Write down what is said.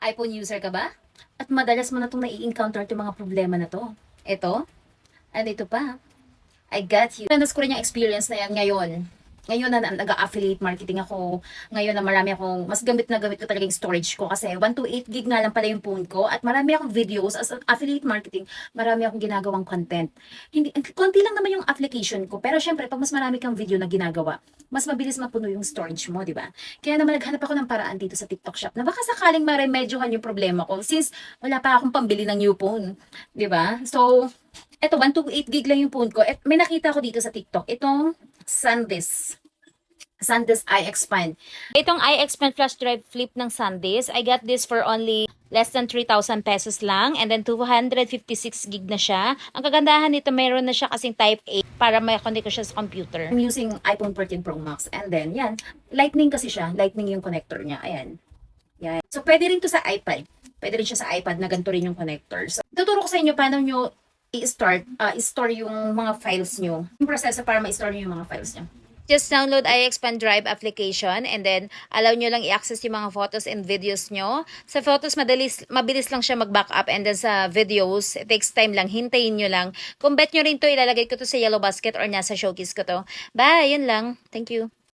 iPhone user ka ba? At madalas mo na itong nai-encounter itong mga problema na to. Ito, and ito pa. I got you. Nanas ko rin yung experience na yan ngayon. Ngayon na nag-affiliate marketing ako, ngayon na marami akong, mas gamit na gamit ko talaga yung storage ko kasi 128 gig nga lang pala yung phone ko at marami akong videos as affiliate marketing, marami akong ginagawang content. Hindi, konti lang naman yung application ko, pero syempre pag mas marami kang video na ginagawa, mas mabilis mapuno yung storage mo, di ba? Kaya naman naghanap ako ng paraan dito sa TikTok Shop na baka sakaling maremedyohan yung problema ko since wala pa akong pambili ng new phone, di ba? So, eto, 128 gig lang yung phone ko. May nakita ko dito sa TikTok. Itong SanDisk iXpand. Itong iXpand flash drive flip ng SanDisk, I got this for only less than 3,000 pesos lang. And then 256 gig na siya. Ang kagandahan nito, mayroon na siya kasing Type A para may-connect ko siya sa computer. I'm using iPhone 14 Pro Max. And then, yan. Lightning kasi siya. Lightning yung connector niya. Ayan. Yan. So, pwede rin to sa iPad. Pwede rin siya sa iPad na ganito rin yung connector. So, tuturo ko sa inyo paano nyo i-store yung mga files nyo. Yung proseso para ma-store nyo yung mga files nyo. Just download iXpand Drive application and then allow nyo lang i-access yung mga photos and videos nyo. Sa photos, mabilis lang siya mag-backup and then sa videos, it takes time lang. Hintayin nyo lang. Kung bet nyo rin to, ilalagay ko to sa yellow basket or nasa showcase ko to. Bye! Yun lang. Thank you.